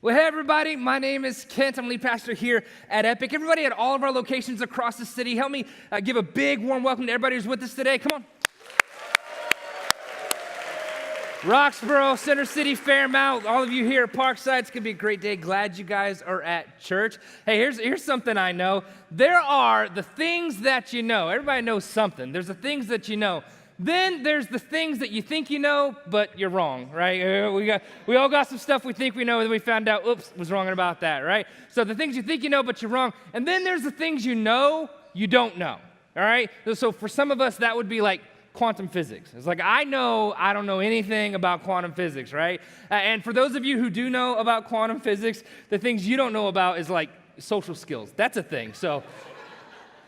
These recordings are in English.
Well, hey, everybody. My name is Kent. I'm lead pastor here at Epic. Everybody at all of our locations across the city, help me give a big, warm welcome to everybody who's with us today. Come on. Roxborough, Center City, Fairmount, all of you here at Parkside, it's going to be a great day. Glad you guys are at church. Hey, here's something I know. There are the things that you know. Everybody knows something. There's the things that you know. Then there's the things that you think you know, but you're wrong, right? We all got some stuff we think we know, and then we found out, oops, was wrong about that, right? So the things you think you know, but you're wrong. And then there's the things you know, you don't know, all right? So for some of us, that would be like quantum physics. It's like, I don't know anything about quantum physics, right? And for those of you who do know about quantum physics, the things you don't know about is like social skills. That's a thing. So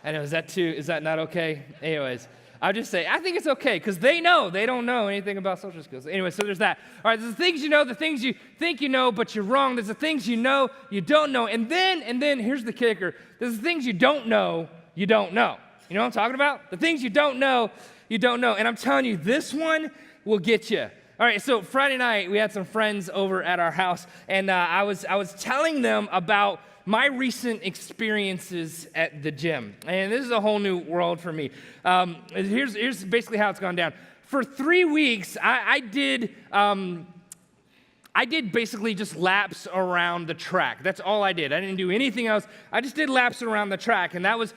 I know, is that not okay? Anyways. I'll just say, I think it's okay, because they don't know anything about social skills. Anyway, so there's that. All right, there's the things you know, the things you think you know, but you're wrong. There's the things you know, you don't know. And then here's the kicker. There's the things you don't know, you don't know. You know what I'm talking about? The things you don't know, you don't know. And I'm telling you, this one will get you. All right, so Friday night, we had some friends over at our house, and I was telling them about my recent experiences at the gym. And this is a whole new world for me. Here's basically how it's gone down. For 3 weeks, I did basically just laps around the track. That's all I did. I didn't do anything else. I just did laps around the track, and that was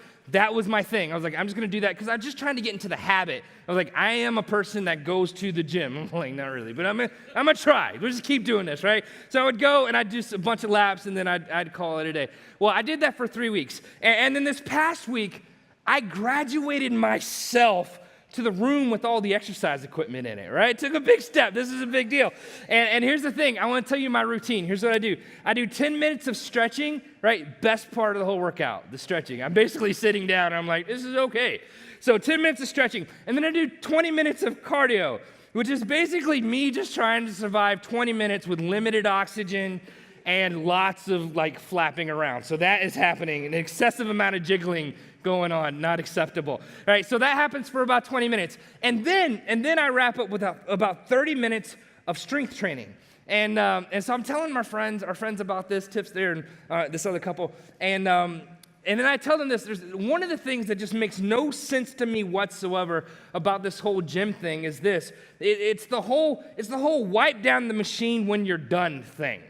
my thing. I was like, I'm just going to do that because I'm just trying to get into the habit. I was like, I am a person that goes to the gym. I'm like, not really, but I'm gonna try. We'll just keep doing this, right? So I would go and I'd do a bunch of laps, and then I'd call it a day. Well, I did that for 3 weeks. And then this past week, I graduated myself to the room with all the exercise equipment in it, right? Took a big step. This is a big deal. And here's the thing. I want to tell you my routine. Here's what I do. I do 10 minutes of stretching, right? Best part of the whole workout, the stretching. I'm basically sitting down, and I'm like, this is okay. So 10 minutes of stretching. And then I do 20 minutes of cardio, which is basically me just trying to survive 20 minutes with limited oxygen and lots of like flapping around. So that is happening, an excessive amount of jiggling going on, not acceptable. All right, so that happens for about 20 minutes. And then I wrap up with about 30 minutes of strength training. And so I'm telling our friends about this, tips there, and this other couple. And then I tell them this. There's one of the things that just makes no sense to me whatsoever about this whole gym thing is this. It's the whole wipe down the machine when you're done thing.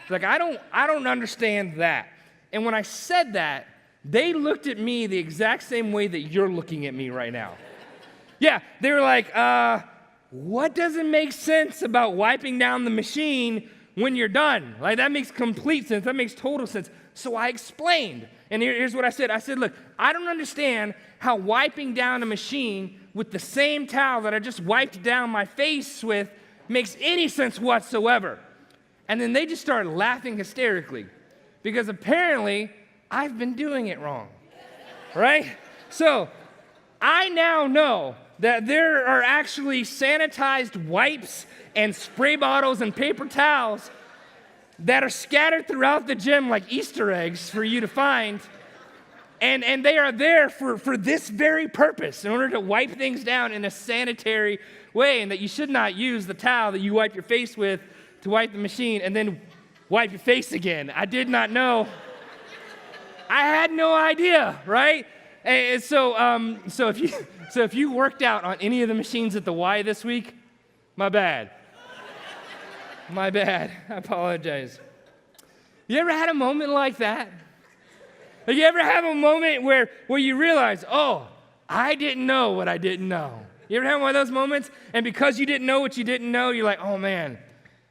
Like, I don't understand that. And when I said that, they looked at me the exact same way that you're looking at me right now. Yeah, they were like, what doesn't make sense about wiping down the machine when you're done? Like, that makes complete sense. That makes total sense. So I explained. And here's what I said. I said, look, I don't understand how wiping down a machine with the same towel that I just wiped down my face with makes any sense whatsoever. And then they just started laughing hysterically because apparently I've been doing it wrong, right? So I now know that there are actually sanitized wipes and spray bottles and paper towels that are scattered throughout the gym like Easter eggs for you to find. And they are there for this very purpose, in order to wipe things down in a sanitary way, and that you should not use the towel that you wipe your face with to wipe the machine and then wipe your face again. I did not know. I had no idea, right? And so if you worked out on any of the machines at the Y this week, my bad. My bad. I apologize. You ever had a moment like that? You ever have a moment where you realize, oh, I didn't know what I didn't know? You ever have one of those moments? And because you didn't know what you didn't know, you're like, oh man,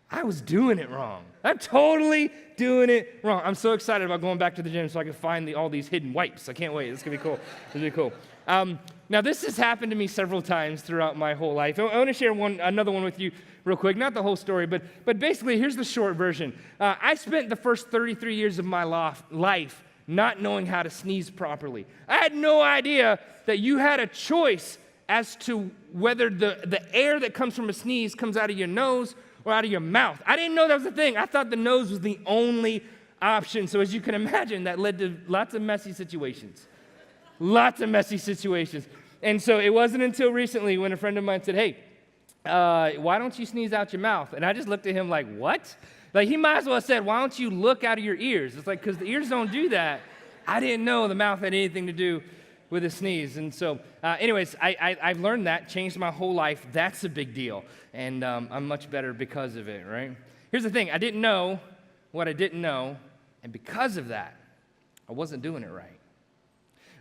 I was doing it wrong. I'm totally doing it wrong. I'm so excited about going back to the gym so I can find all these hidden wipes. I can't wait. It's going to be cool. It's going to be cool. Now, this has happened to me several times throughout my whole life. I want to share another one with you real quick. Not the whole story, but basically, here's the short version. I spent the first 33 years of my life not knowing how to sneeze properly. I had no idea that you had a choice as to whether the air that comes from a sneeze comes out of your nose or out of your mouth. I didn't know that was a thing. I thought the nose was the only option. So as you can imagine, that led to lots of messy situations. Lots of messy situations. And so it wasn't until recently when a friend of mine said, hey, why don't you sneeze out your mouth? And I just looked at him like, what? Like, he might as well have said, why don't you look out of your ears? It's like, because the ears don't do that. I didn't know the mouth had anything to do with a sneeze. And so, anyways, I've learned that, changed my whole life. That's a big deal. And I'm much better because of it, right? Here's the thing. I didn't know what I didn't know. And because of that, I wasn't doing it right.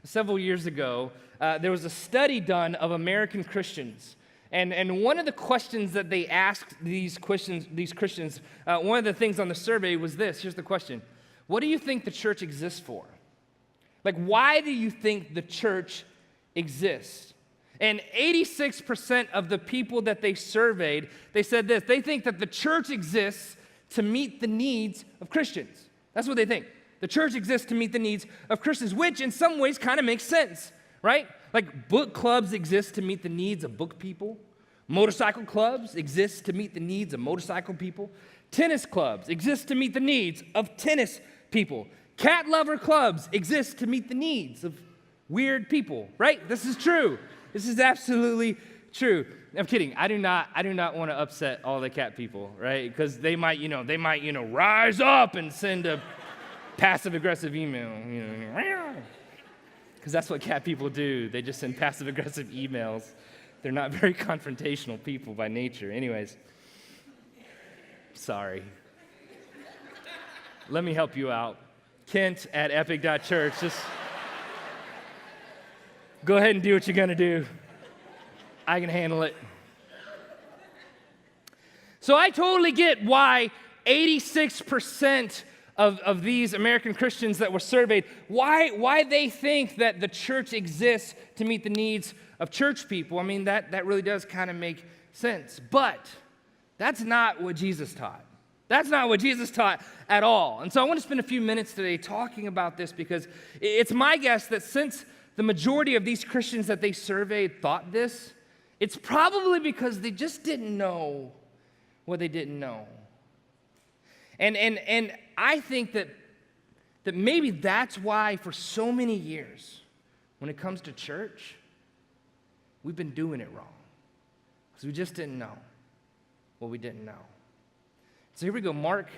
Several years ago, there was a study done of American Christians. And one of the questions that they asked these Christians, one of the things on the survey was this. Here's the question. What do you think the church exists for? Like, why do you think the church exists? And 86% of the people that they surveyed, they said this. They think that the church exists to meet the needs of Christians. That's what they think. The church exists to meet the needs of Christians, which in some ways kind of makes sense, right? Like, book clubs exist to meet the needs of book people. Motorcycle clubs exist to meet the needs of motorcycle people. Tennis clubs exist to meet the needs of tennis people. Cat lover clubs exist to meet the needs of weird people, right? This is true. This is absolutely true. I'm kidding. I do not want to upset all the cat people, right? Because they might rise up and send a passive-aggressive email, because that's what cat people do. They just send passive-aggressive emails. They're not very confrontational people by nature. Anyways, sorry. Let me help you out. Kent at epicchurch. Just go ahead and do what you're going to do. I can handle it. So I totally get why 86% of these American Christians that were surveyed, why they think that the church exists to meet the needs of church people. I mean, that really does kind of make sense. But that's not what Jesus taught. That's not what Jesus taught at all. And so I want to spend a few minutes today talking about this because it's my guess that since the majority of these Christians that they surveyed thought this, it's probably because they just didn't know what they didn't know. And I think that maybe that's why for so many years, when it comes to church, we've been doing it wrong. Because we just didn't know what we didn't know. So here we go, Mark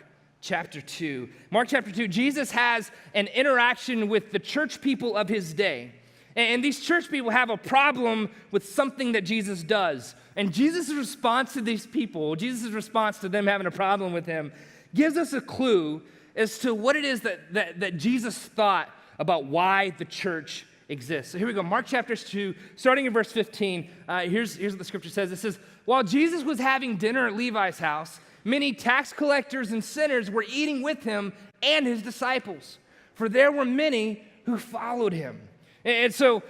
chapter 2. Mark chapter 2, Jesus has an interaction with the church people of his day. And these church people have a problem with something that Jesus does. And Jesus' response to these people, Jesus' response to them having a problem with him, gives us a clue as to what it is that Jesus thought about why the church exists. So here we go, Mark chapter 2, starting in verse 15. Here's what the scripture says. It says, while Jesus was having dinner at Levi's house, many tax collectors and sinners were eating with him and his disciples, for there were many who followed him. And so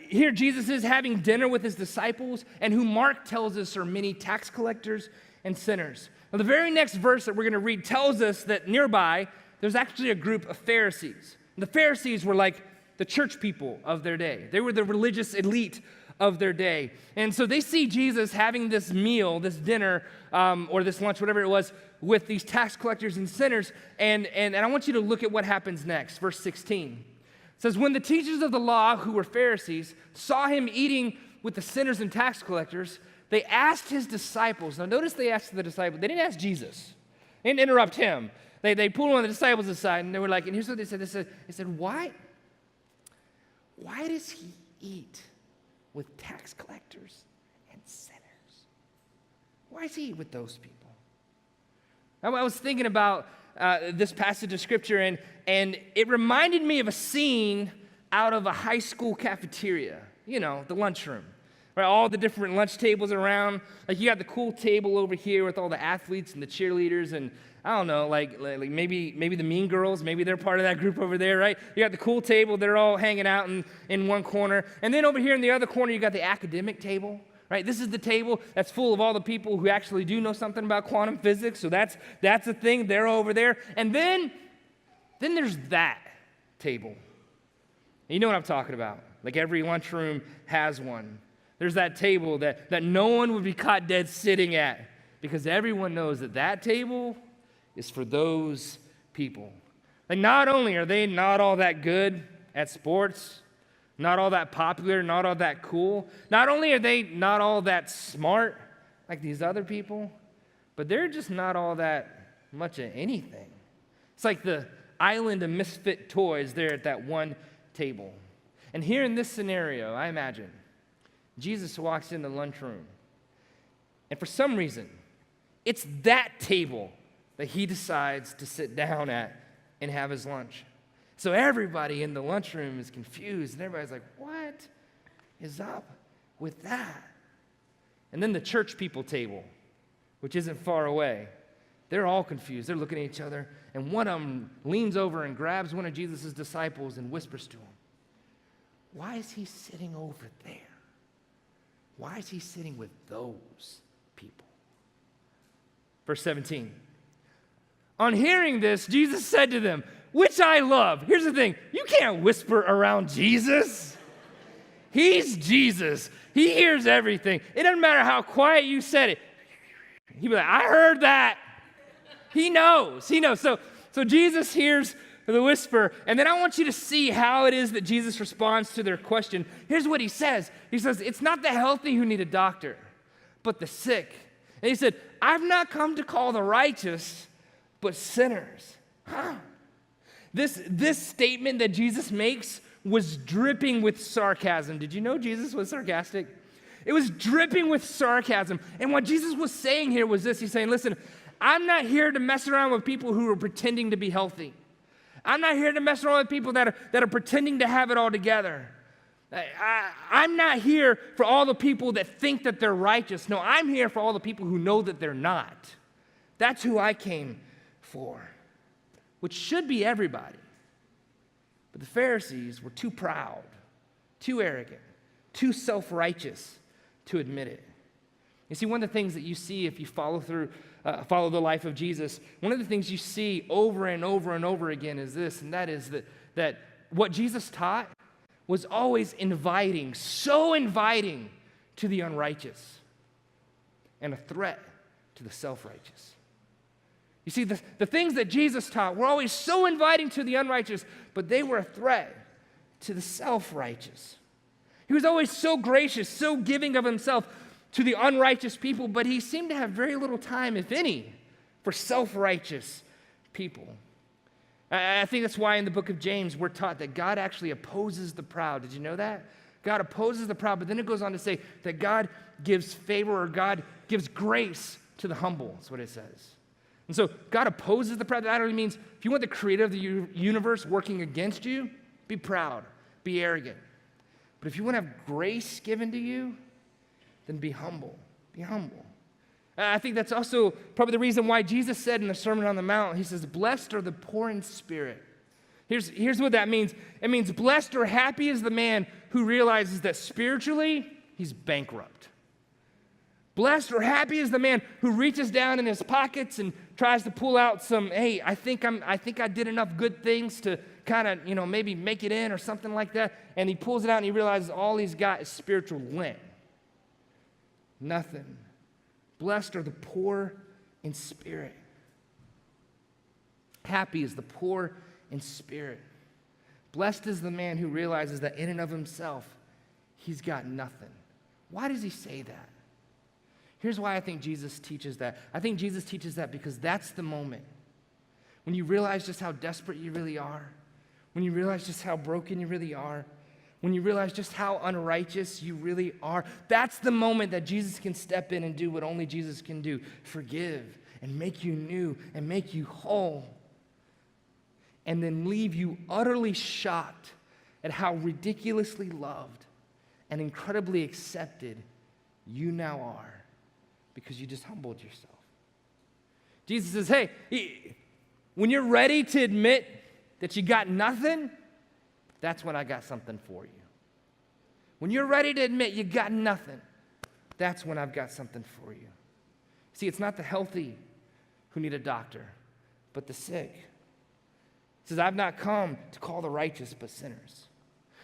here Jesus is having dinner with his disciples, and who Mark tells us are many tax collectors and sinners. Now, the very next verse that we're going to read tells us that nearby, there's actually a group of Pharisees. The Pharisees were like the church people of their day. They were the religious elite of their day. And so they see Jesus having this meal, this dinner, or this lunch, whatever it was, with these tax collectors and sinners. And I want you to look at what happens next. Verse 16. It says, when the teachers of the law, who were Pharisees, saw him eating with the sinners and tax collectors, they asked his disciples. Now notice they asked the disciples. They didn't ask Jesus. They didn't interrupt him. They pulled one of the disciples aside, and they were like, and here's what they said. They said, why does he eat with tax collectors and sinners? Why does he eat with those people? I was thinking about this passage of Scripture, and it reminded me of a scene out of a high school cafeteria, the lunchroom. Right, all the different lunch tables around. Like, you got the cool table over here with all the athletes and the cheerleaders, and I don't know, like maybe the mean girls, maybe they're part of that group over there, right? You got the cool table, they're all hanging out in one corner. And then over here in the other corner, you got the academic table, right? This is the table that's full of all the people who actually do know something about quantum physics. So that's the thing, they're over there. And then there's that table. You know what I'm talking about. Like, every lunchroom has one. There's that table that no one would be caught dead sitting at, because everyone knows that table is for those people. Like, not only are they not all that good at sports, not all that popular, not all that cool, not only are they not all that smart like these other people, but they're just not all that much of anything. It's like the island of misfit toys there at that one table. And here in this scenario, I imagine, Jesus walks in the lunchroom, and for some reason, it's that table that he decides to sit down at and have his lunch. So everybody in the lunchroom is confused, and everybody's like, what is up with that? And then the church people table, which isn't far away, they're all confused. They're looking at each other, and one of them leans over and grabs one of Jesus' disciples and whispers to him, why is he sitting over there? Why is he sitting with those people? Verse 17. On hearing this, Jesus said to them, which I love. Here's the thing. You can't whisper around Jesus. He's Jesus. He hears everything. It doesn't matter how quiet you said it. He'd be like, I heard that. He knows. He knows. So Jesus hears the whisper, and then I want you to see how it is that Jesus responds to their question. Here's what he says. He says, it's not the healthy who need a doctor, but the sick. And he said, I've not come to call the righteous, but sinners. This statement that Jesus makes was dripping with sarcasm. Did you know Jesus was sarcastic? It was dripping with sarcasm. And what Jesus was saying here was this. He's saying, listen, I'm not here to mess around with people who are pretending to be healthy. I'm not here to mess around with people that are pretending to have it all together. I'm not here for all the people that think that they're righteous. No, I'm here for all the people who know that they're not. That's who I came for, which should be everybody. But the Pharisees were too proud, too arrogant, too self-righteous to admit it. You see, one of the things that you see if you follow the life of Jesus, one of the things you see over and over and over again is this, and that is that what Jesus taught was always inviting, so inviting to the unrighteous and a threat to the self-righteous. You see, the things that Jesus taught were always so inviting to the unrighteous, but they were a threat to the self-righteous. He was always so gracious, so giving of himself to the unrighteous people, but he seemed to have very little time, if any, for self-righteous people. I think that's why in the book of James we're taught that God actually opposes the proud. Did you know that? God opposes the proud, but then it goes on to say that God gives favor or God gives grace to the humble. That's what it says. And so God opposes the proud. That only means if you want the creator of the universe working against you, be proud, be arrogant. But if you want to have grace given to you, then be humble. Be humble. I think that's also probably the reason why Jesus said in the Sermon on the Mount, he says, blessed are the poor in spirit. Here's what that means. It means blessed or happy is the man who realizes that spiritually he's bankrupt. Blessed or happy is the man who reaches down in his pockets and tries to pull out some, hey, I think I did enough good things to kind of, maybe make it in or something like that. And he pulls it out and he realizes all he's got is spiritual lint. Nothing. Blessed are the poor in spirit. Happy is the poor in spirit. Blessed is the man who realizes that in and of himself, he's got nothing. Why does he say that? Here's why I think Jesus teaches that. I think Jesus teaches that because that's the moment when you realize just how desperate you really are, when you realize just how broken you really are, when you realize just how unrighteous you really are. That's the moment that Jesus can step in and do what only Jesus can do. Forgive and make you new and make you whole. And then leave you utterly shocked at how ridiculously loved and incredibly accepted you now are because you just humbled yourself. Jesus says, hey, when you're ready to admit that you got nothing, that's when I got something for you. When you're ready to admit you got nothing, that's when I've got something for you. See, it's not the healthy who need a doctor, but the sick. He says, I've not come to call the righteous, but sinners.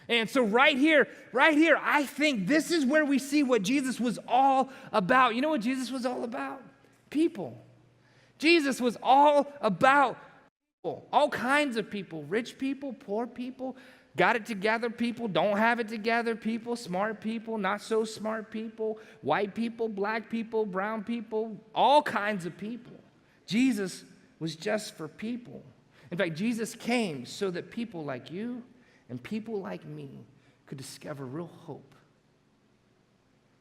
And so right here, I think this is where we see what Jesus was all about. You know what Jesus was all about? People. Jesus was all about people. All kinds of people. Rich people, poor people, got it together people, don't have it together people, smart people, not so smart people, white people, black people, brown people, all kinds of people. Jesus was just for people. In fact, Jesus came so that people like you and people like me could discover real hope,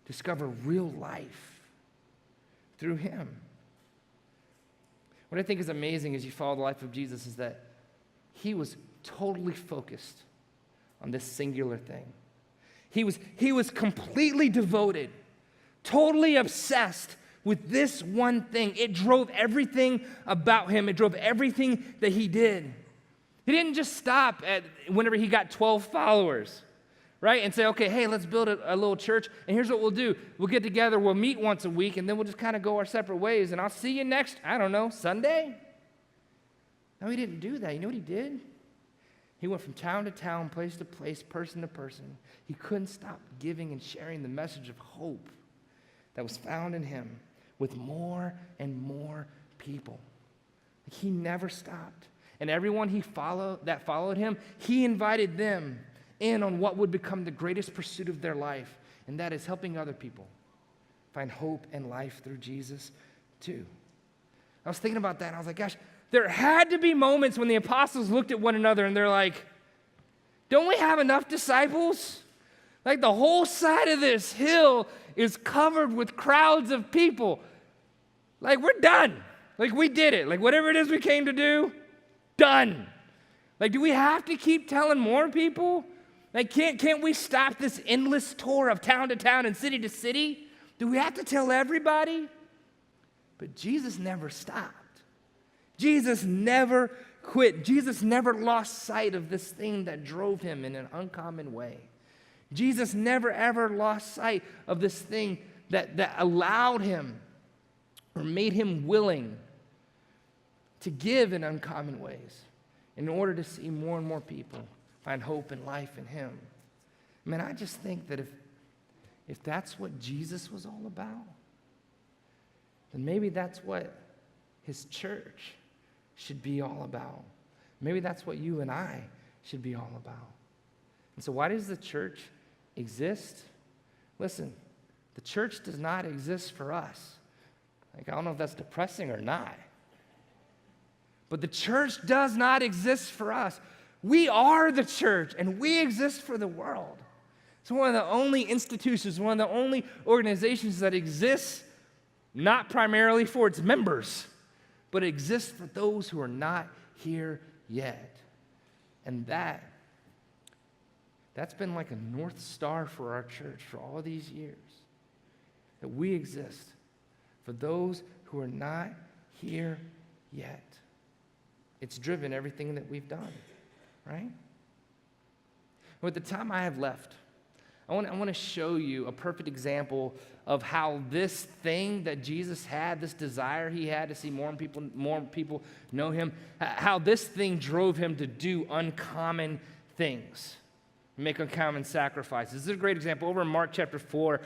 discover real life through him. What I think is amazing as you follow the life of Jesus is that he was totally focused on this singular thing. He was completely devoted, totally obsessed with this one thing. It drove everything about him. It drove everything that he did. He didn't just stop at whenever he got 12 followers, right? And say, okay, hey, let's build a little church, and here's what we'll do. We'll get together, we'll meet once a week, and then we'll just kind of go our separate ways, and I'll see you next, I don't know, Sunday? No, he didn't do that. You know what he did? He went from town to town, place to place, person to person. He couldn't stop giving and sharing the message of hope that was found in him with more and more people. He never stopped. And everyone that followed him, he invited them in on what would become the greatest pursuit of their life, and that is helping other people find hope and life through Jesus too. I was thinking about that, and I was like, gosh, there had to be moments when the apostles looked at one another and they're like, don't we have enough disciples? Like the whole side of this hill is covered with crowds of people. Like we're done. Like we did it. Like whatever it is we came to do, done. Like do we have to keep telling more people? Like can't we stop this endless tour of town to town and city to city? Do we have to tell everybody? But Jesus never stopped. Jesus never quit. Jesus never lost sight of this thing that drove him in an uncommon way. Jesus never ever lost sight of this thing that allowed him or made him willing to give in uncommon ways in order to see more and more people find hope and life in him. I mean, I just think that if that's what Jesus was all about, then maybe that's what his church should be all about. Maybe that's what you and I should be all about. And so why does the church exist? Listen, the church does not exist for us. Like, I don't know if that's depressing or not. But the church does not exist for us. We are the church, and we exist for the world. It's one of the only institutions, one of the only organizations that exists not primarily for its members, but it exists for those who are not here yet. And that's been like a North Star for our church for all these years, that we exist for those who are not here yet. It's driven everything that we've done, right? With the time I have left, I want to show you a perfect example of how this thing that Jesus had, this desire he had to see more people know him, how this thing drove him to do uncommon things, make uncommon sacrifices. This is a great example. Over in Mark chapter 4,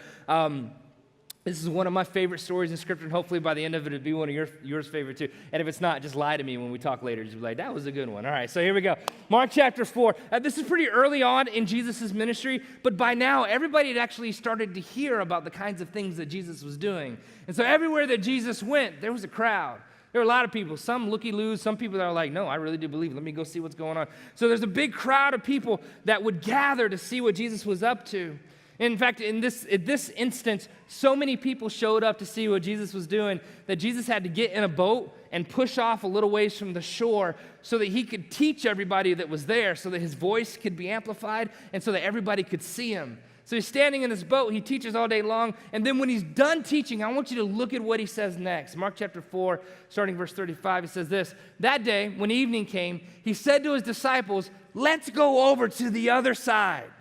this is one of my favorite stories in Scripture, and hopefully by the end of it, it'll be one of yours favorite too. And if it's not, just lie to me when we talk later. Just be like, that was a good one. All right, so here we go. Mark chapter 4. This is pretty early on in Jesus' ministry, but by now, everybody had actually started to hear about the kinds of things that Jesus was doing. And so everywhere that Jesus went, there was a crowd. There were a lot of people, some looky-loos, some people that are like, no, I really do believe. Let me go see what's going on. So there's a big crowd of people that would gather to see what Jesus was up to. In fact, in this instance, so many people showed up to see what Jesus was doing that Jesus had to get in a boat and push off a little ways from the shore so that he could teach everybody that was there, so that his voice could be amplified and so that everybody could see him. So he's standing in this boat, he teaches all day long, and then when he's done teaching, I want you to look at what he says next. Mark chapter 4, starting verse 35, he says this: "That day, when evening came, he said to his disciples, 'Let's go over to the other side.'"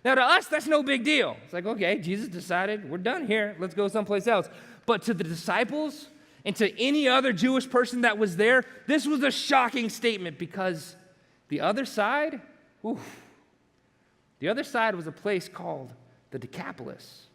Now, to us, that's no big deal. It's like, okay, Jesus decided, we're done here. Let's go someplace else. But to the disciples and to any other Jewish person that was there, this was a shocking statement because the other side, the other side was a place called the Decapolis.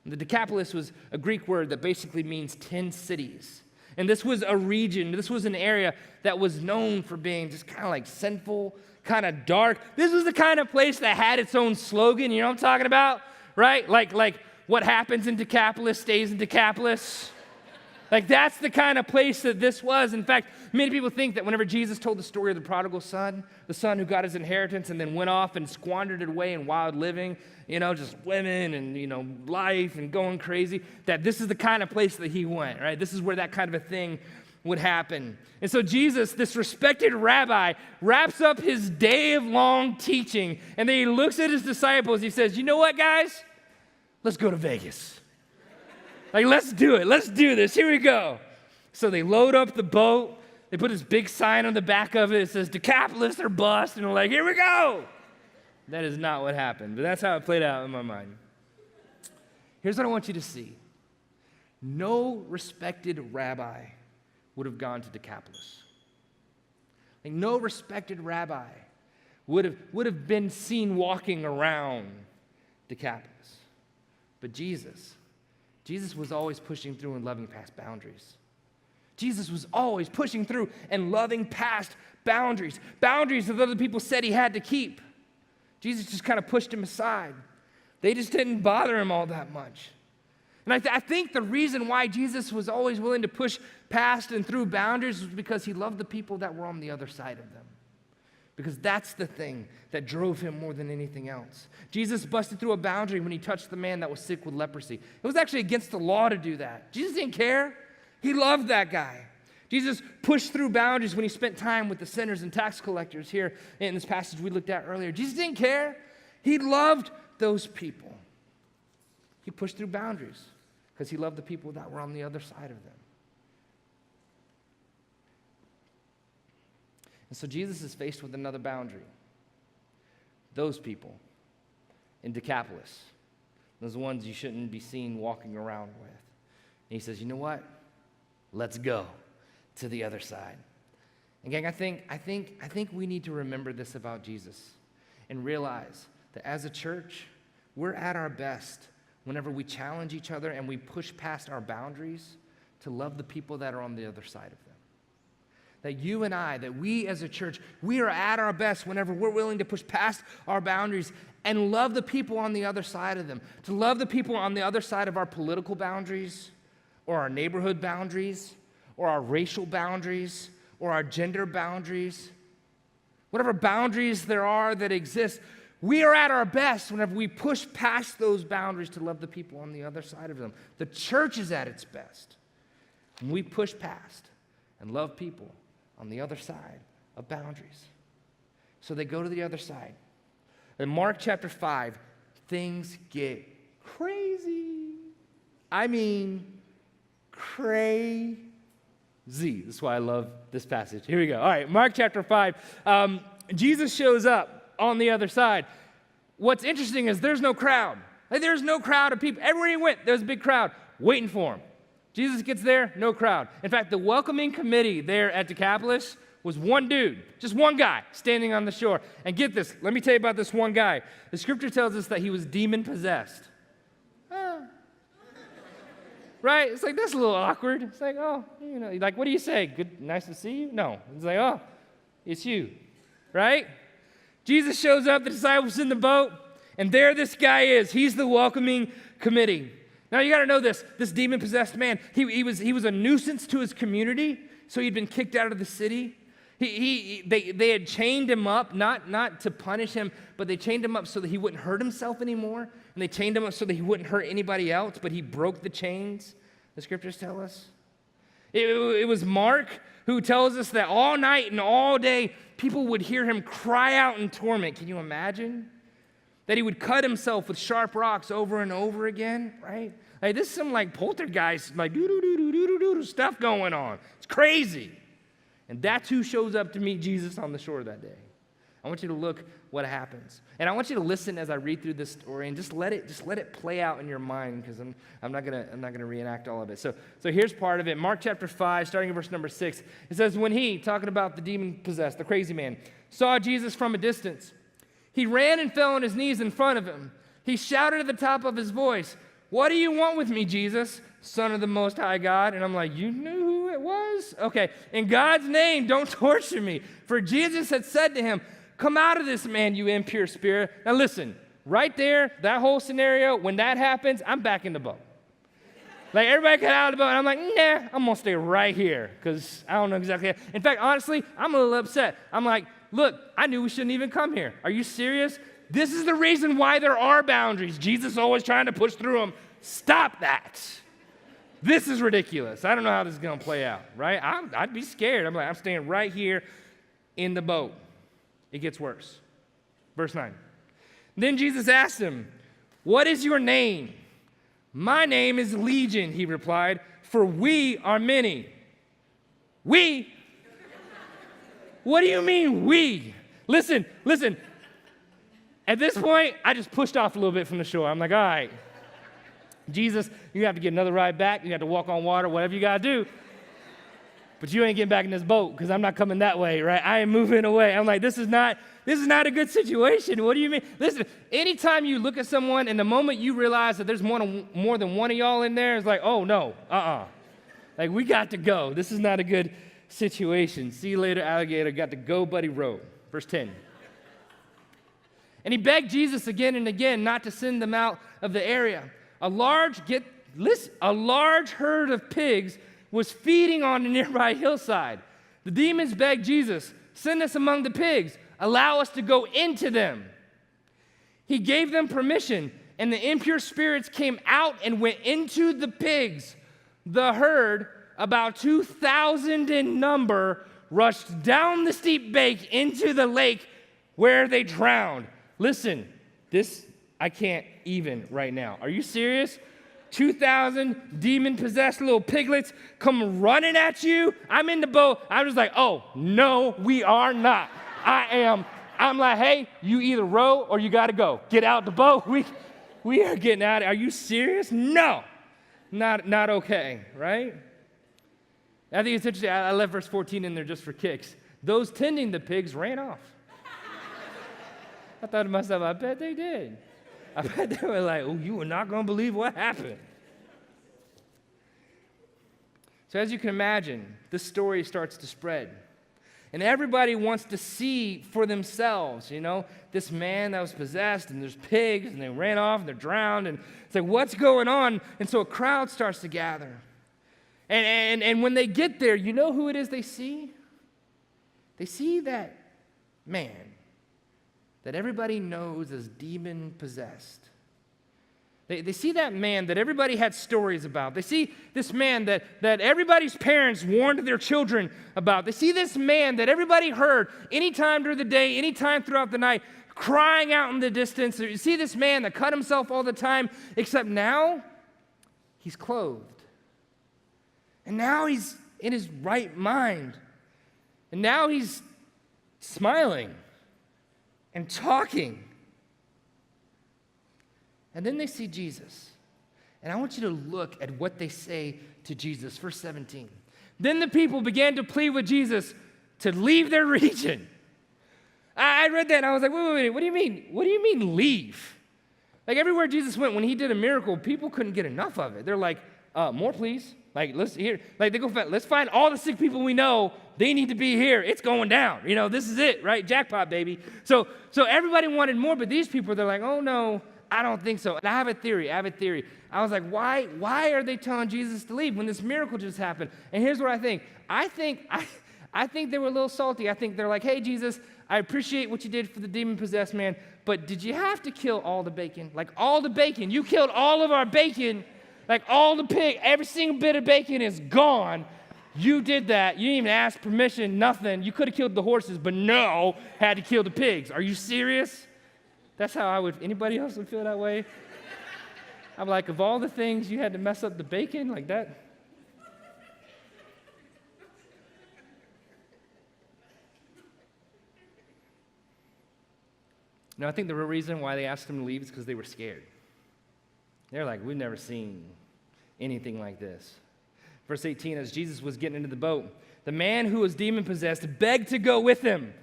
And the Decapolis was a Greek word that basically means 10 cities. And this was a region, this was an area that was known for being just kind of like sinful, kind of dark. This was the kind of place that had its own slogan, you know what I'm talking about? Right? Like what happens in Decapolis stays in Decapolis. Like, that's the kind of place that this was. In fact, many people think that whenever Jesus told the story of the prodigal son, the son who got his inheritance and then went off and squandered it away in wild living, just women and, life and going crazy, that this is the kind of place that he went, right? This is where that kind of a thing would happen. And so Jesus, this respected rabbi, wraps up his day of long teaching, and then he looks at his disciples. He says, you know what, guys? Let's go to Vegas. Like, let's do it. Let's do this. Here we go. So they load up the boat. They put this big sign on the back of it. It says, Decapolis or bust. And we're like, here we go. That is not what happened, but that's how it played out in my mind. Here's what I want you to see. No respected rabbi would have gone to Decapolis. Like, no respected rabbi would have been seen walking around Decapolis. But Jesus was always pushing through and loving past boundaries. Jesus was always pushing through and loving past boundaries that other people said he had to keep. Jesus just kind of pushed him aside. They just didn't bother him all that much. And I think the reason why Jesus was always willing to push past and through boundaries was because he loved the people that were on the other side of them. Because that's the thing that drove him more than anything else. Jesus busted through a boundary when he touched the man that was sick with leprosy. It was actually against the law to do that. Jesus didn't care. He loved that guy. Jesus pushed through boundaries when he spent time with the sinners and tax collectors here in this passage we looked at earlier. Jesus didn't care. He loved those people. He pushed through boundaries because he loved the people that were on the other side of them. And so Jesus is faced with another boundary. Those people in Decapolis, those ones you shouldn't be seen walking around with. And he says, you know what? Let's go to the other side. And gang, I think we need to remember this about Jesus and realize that as a church, we're at our best whenever we challenge each other and we push past our boundaries to love the people that are on the other side of them. That you and I, that we as a church, we are at our best whenever we're willing to push past our boundaries and love the people on the other side of them. To love the people on the other side of our political boundaries, or our neighborhood boundaries, or our racial boundaries, or our gender boundaries. Whatever boundaries there are that exist, we are at our best whenever we push past those boundaries to love the people on the other side of them. The church is at its best when we push past and love people on the other side of boundaries. So they go to the other side. In Mark chapter 5, things get crazy. I mean, crazy. That's why I love this passage. Here we go. All right, Mark chapter 5. Jesus shows up on the other side. What's interesting is there's no crowd. Like, there's no crowd of people. Everywhere he went, there's a big crowd waiting for him. Jesus gets there, no crowd. In fact, the welcoming committee there at Decapolis was one dude, just one guy standing on the shore. And get this, let me tell you about this one guy. The scripture tells us that he was demon-possessed. Right? It's like, that's a little awkward. It's like, like, what do you say? Good, nice to see you? No. It's like, oh, it's you. Right? Jesus shows up, the disciples in the boat, and there this guy is. He's the welcoming committee. Now, you got to know this demon-possessed man, he was a nuisance to his community, so he'd been kicked out of the city. They had chained him up, not to punish him, but they chained him up so that he wouldn't hurt himself anymore, and they chained him up so that he wouldn't hurt anybody else, but he broke the chains, the scriptures tell us. It was Mark who tells us that all night and all day, people would hear him cry out in torment. Can you imagine? That he would cut himself with sharp rocks over and over again, right? Like, this is some like poltergeist, like doo-doo-doo-doo-doo-doo stuff going on. It's crazy. And that's who shows up to meet Jesus on the shore that day. I want you to look what happens. And I want you to listen as I read through this story and just let it play out in your mind, because I'm not gonna reenact all of it. So here's part of it. Mark chapter 5, starting in verse number 6. It says, when he, talking about the demon-possessed, the crazy man, saw Jesus from a distance, he ran and fell on his knees in front of him. He shouted at the top of his voice, "What do you want with me, Jesus, Son of the Most High God?" And I'm like, you knew who it was? Okay. In God's name, don't torture me. For Jesus had said to him, "Come out of this man, you impure spirit." Now listen, right there, that whole scenario, when that happens, I'm back in the boat. Like, everybody got out of the boat, and I'm like, nah, I'm going to stay right here because I don't know exactly. In fact, honestly, I'm a little upset. I'm like, look, I knew we shouldn't even come here. Are you serious? This is the reason why there are boundaries. Jesus is always trying to push through them. Stop that. This is ridiculous. I don't know how this is going to play out, right? I'd be scared. I'm staying right here in the boat. It gets worse. Verse 9. Then Jesus asked him, what is your name? My name is Legion, he replied, for we are many. We? What do you mean we? Listen. At this point, I just pushed off a little bit from the shore. I'm like, all right, Jesus, you have to get another ride back. You have to walk on water, whatever you got to do. But you ain't getting back in this boat because I'm not coming that way, right? I am moving away. I'm like, this is not a good situation. What do you mean? Listen, anytime you look at someone and the moment you realize that there's more than one of y'all in there, it's like, oh, no, Like, we got to go. This is not a good situation. See you later, alligator. Got to go, buddy, road. Verse 10. And he begged Jesus again and again not to send them out of the area. A large herd of pigs was feeding on a nearby hillside. The demons begged Jesus, send us among the pigs. Allow us to go into them. He gave them permission, and the impure spirits came out and went into the pigs. The herd, about 2,000 in number, rushed down the steep bank into the lake where they drowned. Listen, this I can't even right now. Are you serious? 2,000 demon-possessed little piglets come running at you. I'm in the boat. I'm just like, oh, no, we are not. I'm like, hey, you either row or you got to go. Get out the boat. We are getting out. Are you serious? No, not okay, right? I think it's interesting. I left verse 14 in there just for kicks. Those tending the pigs ran off. I thought to myself, I bet they did. I bet they were like, oh, you are not going to believe what happened. So as you can imagine, this story starts to spread. And everybody wants to see for themselves, this man that was possessed, and there's pigs, and they ran off, and they're drowned, and it's like, what's going on? And so a crowd starts to gather. And when they get there, you know who it is they see? They see that man that everybody knows as demon-possessed. They see that man that everybody had stories about. They see this man that everybody's parents warned their children about. They see this man that everybody heard anytime during the day, anytime throughout the night, crying out in the distance. You see this man that cut himself all the time, except now he's clothed. And now he's in his right mind. And now he's smiling and talking. And then they see Jesus. And I want you to look at what they say to Jesus. Verse 17. Then the people began to plead with Jesus to leave their region. I read that and I was like, wait, what do you mean? What do you mean leave? Like everywhere Jesus went, when he did a miracle, people couldn't get enough of it. They're like, more please. Let's find all the sick people we know. They need to be here. It's going down. This is it, right? Jackpot, baby. So everybody wanted more, but these people, they're like, oh no, I don't think so. And I have a theory. I was like, why are they telling Jesus to leave when this miracle just happened? And here's what I think. I think they were a little salty. I think they're like, hey, Jesus, I appreciate what you did for the demon-possessed man, but did you have to kill all the bacon? Like all the bacon. You killed all of our bacon. Like all the pig, every single bit of bacon is gone. You did that. You didn't even ask permission, nothing. You could have killed the horses, but no, had to kill the pigs. Are you serious? That's how anybody else would feel that way? I'm like, of all the things you had to mess up the bacon like that. No, I think the real reason why they asked him to leave is because they were scared. They're like, we've never seen anything like this. Verse 18, as Jesus was getting into the boat, the man who was demon-possessed begged to go with him.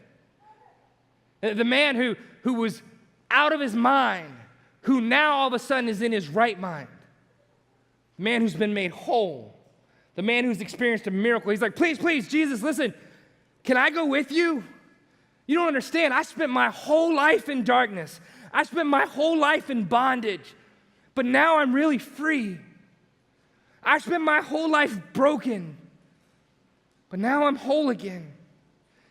The man who was out of his mind, who now all of a sudden is in his right mind. The man who's been made whole. The man who's experienced a miracle. He's like, please, Jesus, listen, can I go with you? You don't understand. I spent my whole life in darkness. I spent my whole life in bondage. But now I'm really free. I spent my whole life broken, but now I'm whole again.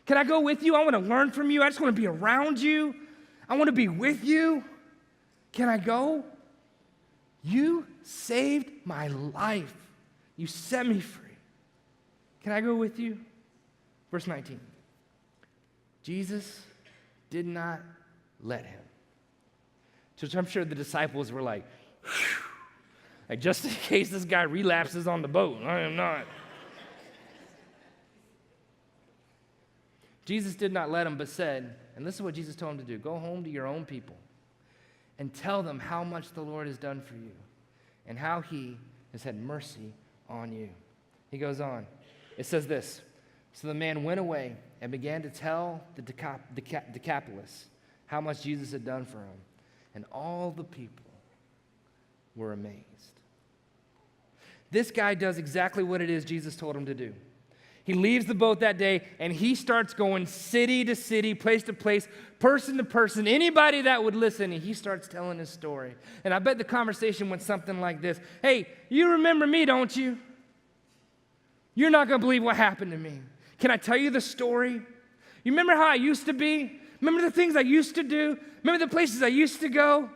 Can I go with you? I want to learn from you. I just want to be around you. I want to be with you. Can I go? You saved my life. You set me free. Can I go with you? Verse 19. Jesus did not let him. So I'm sure the disciples were like, whew, like just in case this guy relapses on the boat. I am not. Jesus did not let him, but said, and this is what Jesus told him to do, go home to your own people and tell them how much the Lord has done for you and how he has had mercy on you. He goes on. It says this, so the man went away and began to tell the Decapolis how much Jesus had done for him, and all the people were amazed. This guy does exactly what it is Jesus told him to do. He leaves the boat that day, and he starts going city to city, place to place, person to person, anybody that would listen, and he starts telling his story. And I bet the conversation went something like this. Hey, you remember me, don't you? You're not going to believe what happened to me. Can I tell you the story? You remember how I used to be? Remember the things I used to do? Remember the places I used to go?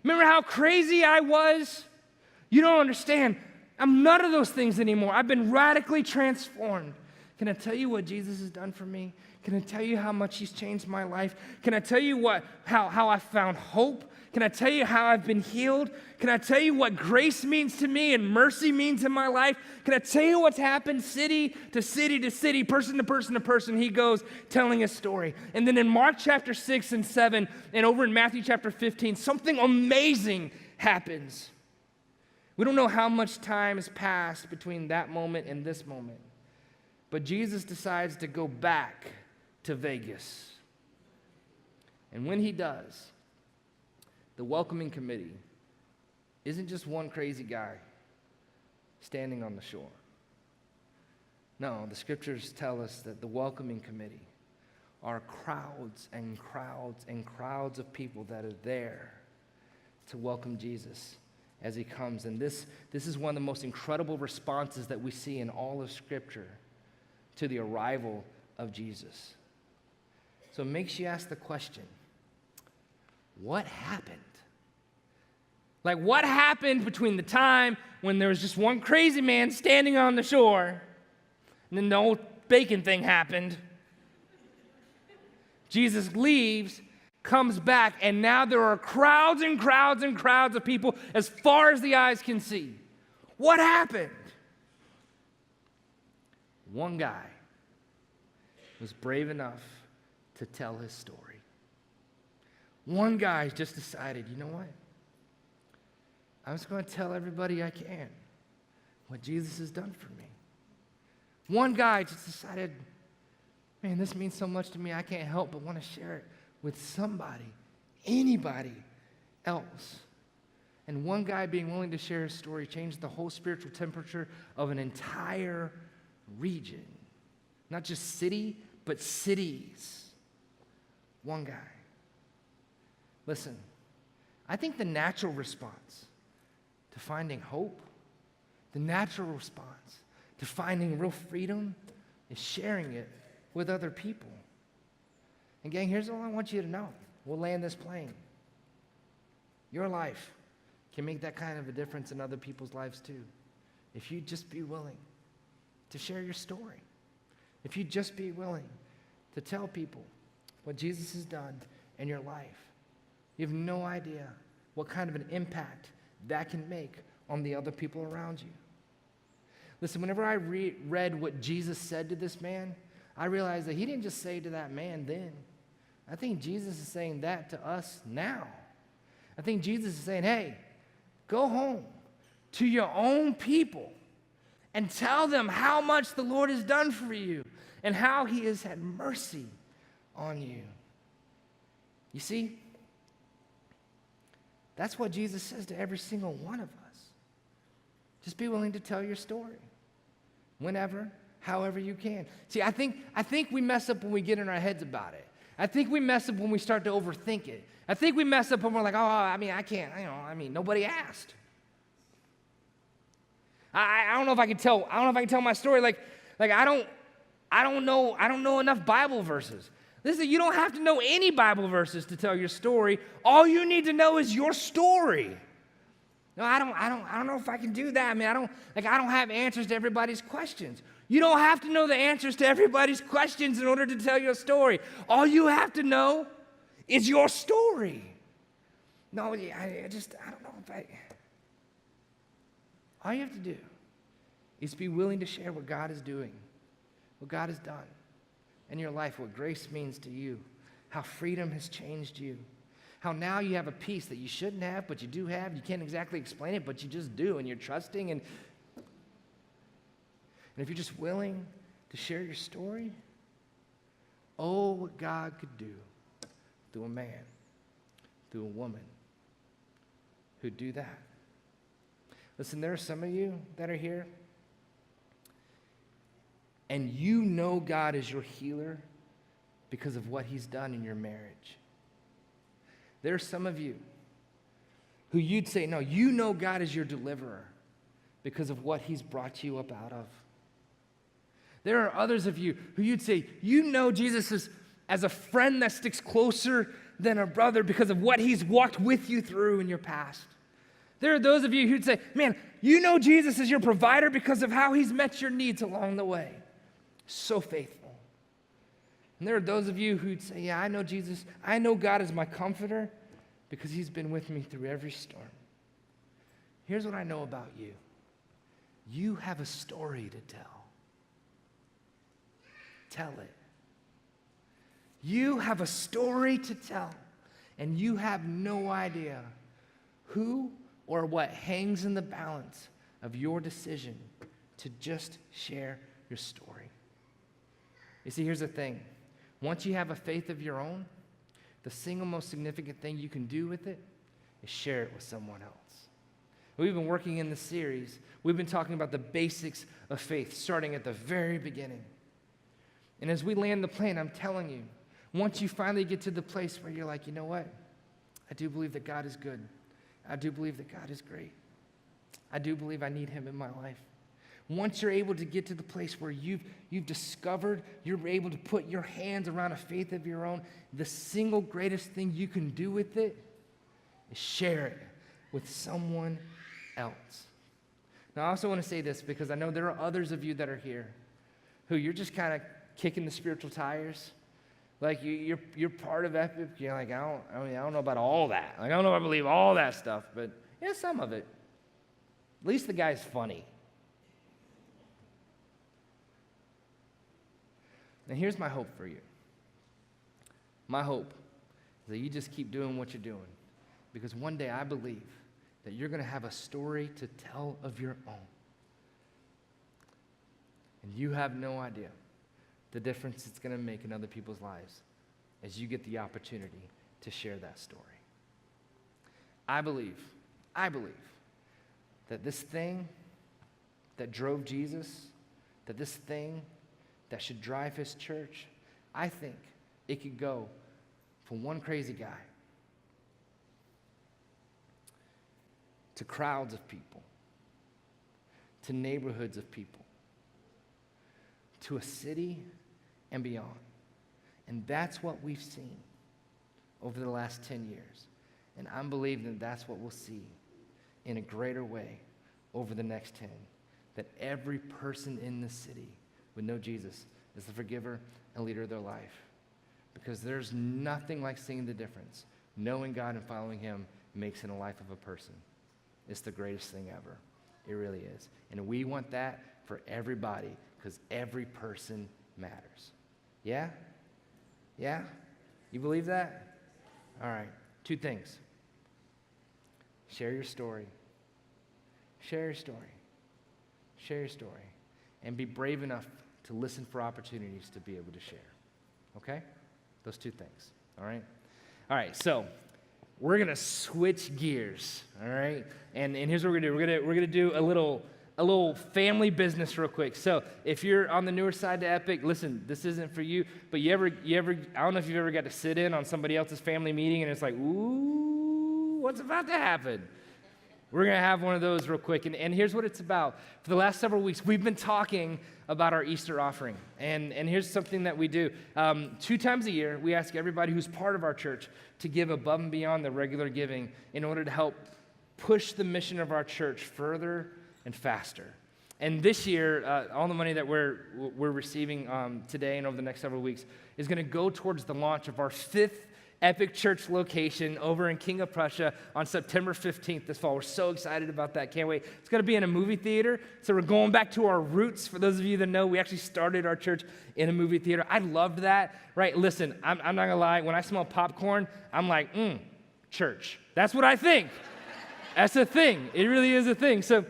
Remember how crazy I was? You don't understand. I'm none of those things anymore. I've been radically transformed. Can I tell you what Jesus has done for me? Can I tell you how much he's changed my life? Can I tell you how I found hope? Can I tell you how I've been healed? Can I tell you what grace means to me and mercy means in my life? Can I tell you what's happened city to city to city, person to person to person? He goes telling his story. And then in Mark chapter 6 and 7 and over in Matthew chapter 15, something amazing happens. We don't know how much time has passed between that moment and this moment, but Jesus decides to go back to Vegas. And when he does, the welcoming committee isn't just one crazy guy standing on the shore. No, the scriptures tell us that the welcoming committee are crowds and crowds and crowds of people that are there to welcome Jesus as he comes. And this is one of the most incredible responses that we see in all of Scripture to the arrival of Jesus. So it makes you ask the question, what happened? Like, what happened between the time when there was just one crazy man standing on the shore, and then the old bacon thing happened? Jesus leaves, comes back, and now there are crowds and crowds and crowds of people as far as the eyes can see. What happened? One guy was brave enough to tell his story. One guy just decided, you know what? I'm just going to tell everybody I can what Jesus has done for me. One guy just decided, man, this means so much to me, I can't help but want to share it with somebody, anybody else. And one guy being willing to share his story changed the whole spiritual temperature of an entire region. Not just city, but cities. One guy. Listen, I think the natural response to finding hope, the natural response to finding real freedom is sharing it with other people. And gang, here's all I want you to know. We'll land this plane. Your life can make that kind of a difference in other people's lives too. If you just be willing to share your story. If you just be willing to tell people what Jesus has done in your life. You have no idea what kind of an impact that can make on the other people around you. Listen, whenever I read what Jesus said to this man, I realized that he didn't just say to that man then. I think Jesus is saying that to us now. I think Jesus is saying, hey, go home to your own people and tell them how much the Lord has done for you and how he has had mercy on you. You see, that's what Jesus says to every single one of us. Just be willing to tell your story whenever, however you can. See, I think we mess up when we get in our heads about it. I think we mess up when we start to overthink it. I think we mess up when we're like, I can't, nobody asked. I don't know if I can tell my story. Like I don't know enough Bible verses. Listen, you don't have to know any Bible verses to tell your story. All you need to know is your story. No, I don't know if I can do that. I mean, I don't have answers to everybody's questions. You don't have to know the answers to everybody's questions in order to tell your story. All you have to know is your story. No, I don't know if all you have to do is be willing to share what God is doing, what God has done in your life, what grace means to you, how freedom has changed you, how now you have a peace that you shouldn't have, but you do have. You can't exactly explain it, but you just do, and you're trusting. And if you're just willing to share your story, oh, what God could do through a man, through a woman who'd do that. Listen, there are some of you that are here, and you know God is your healer because of what he's done in your marriage. There are some of you who you'd say, no, you know God is your deliverer because of what he's brought you up out of. There are others of you who you'd say, you know Jesus as a friend that sticks closer than a brother because of what he's walked with you through in your past. There are those of you who'd say, man, you know Jesus is your provider because of how he's met your needs along the way. So faithful. And there are those of you who'd say, yeah, I know Jesus. I know God is my comforter because he's been with me through every storm. Here's what I know about you. You have a story to tell. Tell it. You have a story to tell, and you have no idea who or what hangs in the balance of your decision to just share your story. You see, here's the thing. Once you have a faith of your own, the single most significant thing you can do with it is share it with someone else. We've been working in this series. We've been talking about the basics of faith, starting at the very beginning. And as we land the plane, I'm telling you, once you finally get to the place where you're like, you know what? I do believe that God is good. I do believe that God is great. I do believe I need him in my life. Once you're able to get to the place where you've discovered, you're able to put your hands around a faith of your own, the single greatest thing you can do with it is share it with someone else. Now, I also want to say this because I know there are others of you that are here who you're just kind of kicking the spiritual tires. Like you're part of Epic. You're like, I don't know about all that. Like, I don't know if I believe all that stuff, but yeah, some of it. At least the guy's funny. Now, here's my hope for you. My hope is that you just keep doing what you're doing, because one day I believe that you're going to have a story to tell of your own. And you have no idea the difference it's going to make in other people's lives as you get the opportunity to share that story. I believe that this thing that drove Jesus, that this thing that should drive his church, I think it could go from one crazy guy to crowds of people, to neighborhoods of people, to a city and beyond. And that's what we've seen over the last 10 years. And I'm believing that that's what we'll see in a greater way over the next 10. That every person in the city would know Jesus as the forgiver and leader of their life. Because there's nothing like seeing the difference. Knowing God and following him makes in the life of a person. It's the greatest thing ever. It really is. And we want that for everybody, because every person matters. Yeah? Yeah? You believe that? All right. 2 things. Share your story. Share your story. Share your story. And be brave enough to listen for opportunities to be able to share. Okay? Those 2 things. All right? All right, so we're going to switch gears. All right? And here's what we're going to do. We're going to do a little family business real quick. So if you're on the newer side to Epic, listen, this isn't for you, but you ever, I don't know if you've ever got to sit in on somebody else's family meeting and it's like, ooh, what's about to happen? We're going to have one of those real quick. And here's what it's about. For the last several weeks, we've been talking about our Easter offering. And here's something that we do. 2 times a year, we ask everybody who's part of our church to give above and beyond their regular giving in order to help push the mission of our church further and faster. And this year, all the money that we're receiving today and over the next several weeks is going to go towards the launch of our 5th epicchurch location over in King of Prussia on September 15th this fall. We're so excited about that. Can't wait. It's going to be in a movie theater, so we're going back to our roots. For those of you that know, we actually started our church in a movie theater. I loved that. Right, listen, I'm not going to lie. When I smell popcorn, I'm like, church. That's what I think. That's a thing. It really is a thing. So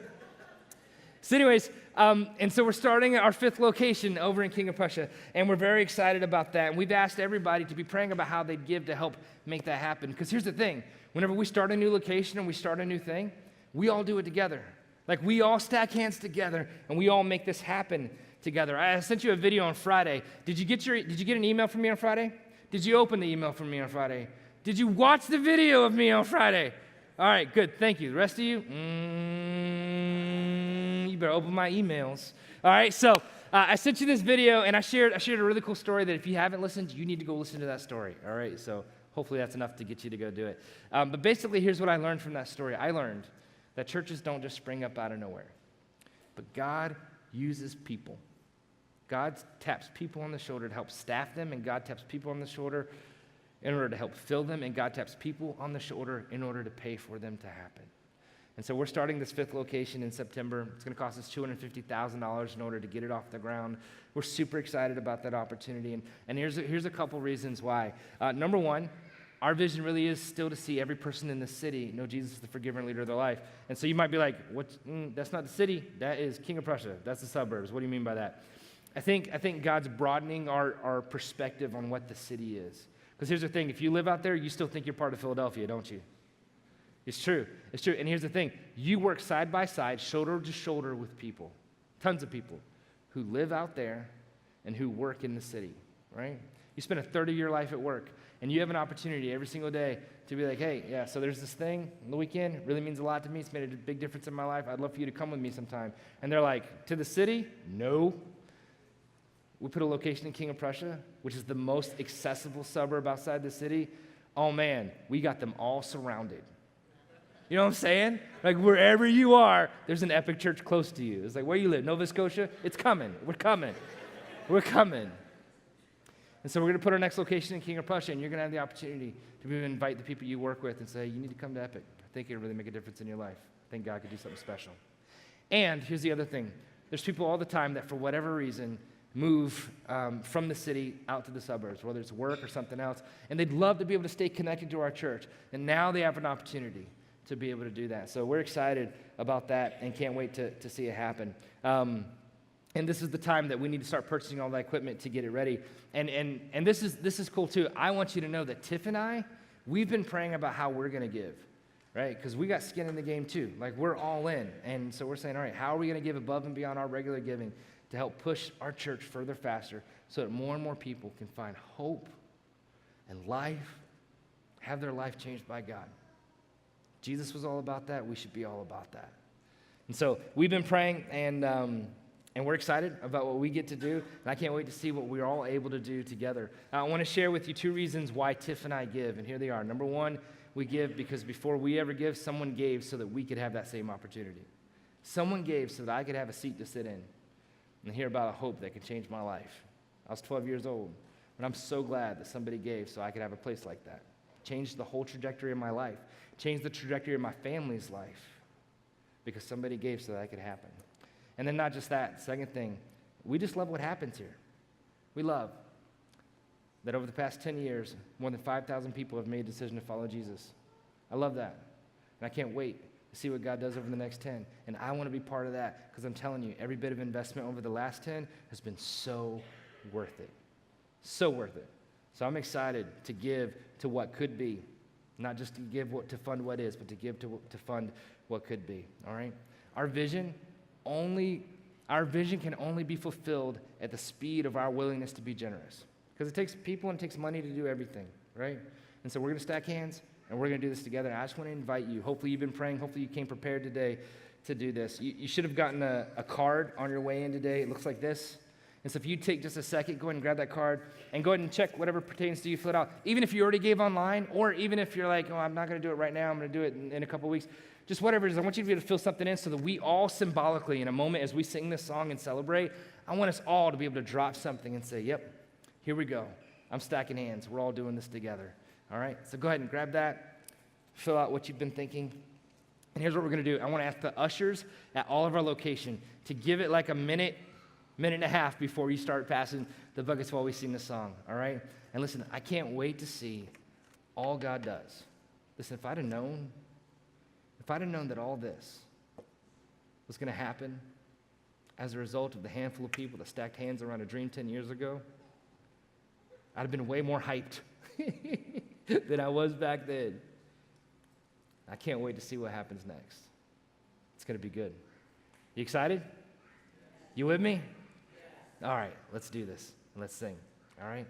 anyways, and so we're starting our 5th location over in King of Prussia, and we're very excited about that. And we've asked everybody to be praying about how they'd give to help make that happen. Because here's the thing. Whenever we start a new location and we start a new thing, we all do it together. Like, we all stack hands together, and we all make this happen together. I sent you a video on Friday. Did you get an email from me on Friday? Did you open the email from me on Friday? Did you watch the video of me on Friday? All right, good. Thank you. The rest of you, you better open my emails. All right, so I sent you this video, and I shared a really cool story that if you haven't listened, you need to go listen to that story. All right, so hopefully that's enough to get you to go do it. But basically, here's what I learned from that story. I learned that churches don't just spring up out of nowhere, but God uses people. God taps people on the shoulder to help staff them, and God taps people on the shoulder in order to help fill them, and God taps people on the shoulder in order to pay for them to happen. And so we're starting this 5th location in September. It's going to cost us $250,000 in order to get it off the ground. We're super excited about that opportunity, and here's a couple reasons why. Number one, our vision really is still to see every person in the city know Jesus is the forgiver and leader of their life. And so you might be like, that's not the city. That is King of Prussia. That's the suburbs. What do you mean by that? I think God's broadening our perspective on what the city is. Because here's the thing, if you live out there, you still think you're part of Philadelphia, don't you? It's true. It's true. And here's the thing, you work side by side, shoulder to shoulder with people, tons of people who live out there and who work in the city, right? You spend a third of your life at work, and you have an opportunity every single day to be like, hey, yeah, so there's this thing on the weekend. It really means a lot to me. It's made a big difference in my life. I'd love for you to come with me sometime. And they're like, to the city? No. We put a location in King of Prussia, which is the most accessible suburb outside the city. Oh, man, we got them all surrounded. You know what I'm saying? Like, wherever you are, there's an epicchurch close to you. It's like, where you live, Nova Scotia? It's coming. We're coming. We're coming. And so we're going to put our next location in King of Prussia, and you're going to have the opportunity to be able to invite the people you work with and say, you need to come to Epic. I think it'll really make a difference in your life. I think God could do something special. And here's the other thing. There's people all the time that, for whatever reason, move from the city out to the suburbs, whether it's work or something else, and they'd love to be able to stay connected to our church. And now they have an opportunity to be able to do that. So we're excited about that and can't wait to see it happen. And this is the time that we need to start purchasing all that equipment to get it ready. And this is cool too. I want you to know that Tiff and I, we've been praying about how we're going to give, right? Because we got skin in the game too. Like, we're all in. And so we're saying, all right, how are we going to give above and beyond our regular giving to help push our church further faster so that more and more people can find hope and life, have their life changed by God. Jesus was all about that. We should be all about that. And so we've been praying, and we're excited about what we get to do, and I can't wait to see what we're all able to do together. I want to share with you 2 reasons why Tiff and I give, and here they are. Number one, we give because before we ever give, someone gave so that we could have that same opportunity. Someone gave so that I could have a seat to sit in and hear about a hope that could change my life. I was 12 years old, and I'm so glad that somebody gave so I could have a place like that. Changed the whole trajectory of my life. Changed the trajectory of my family's life because somebody gave so that I could happen. And then not just that, second thing, we just love what happens here. We love that over the past 10 years, more than 5,000 people have made a decision to follow Jesus. I love that. And I can't wait to see what God does over the next 10. And I want to be part of that because I'm telling you, every bit of investment over the last 10 has been so worth it. So worth it. So I'm excited to give to what could be. Not just to give to fund what is, but to give to fund what could be. All right? Our vision can only be fulfilled at the speed of our willingness to be generous. Because it takes people and it takes money to do everything, right? And so we're going to stack hands, and we're going to do this together. And I just want to invite you. Hopefully you've been praying. Hopefully you came prepared today to do this. You should have gotten a card on your way in today. It looks like this. And so if you take just a second, go ahead and grab that card and go ahead and check whatever pertains to you, fill it out. Even if you already gave online, or even if you're like, oh, I'm not going to do it right now, I'm going to do it in a couple weeks. Just whatever it is, I want you to be able to fill something in so that we all symbolically, in a moment as we sing this song and celebrate, I want us all to be able to drop something and say, yep, here we go. I'm stacking hands. We're all doing this together. All right? So go ahead and grab that, fill out what you've been thinking. And here's what we're going to do. I want to ask the ushers at all of our location to give it like a minute and a half before you start passing the buckets while we sing the song, all right? And listen, I can't wait to see all God does. Listen, if I'd have known that all this was going to happen as a result of the handful of people that stacked hands around a dream 10 years ago, I'd have been way more hyped than I was back then. I can't wait to see what happens next. It's going to be good. You excited? You with me? All right, let's do this. Let's sing. All right?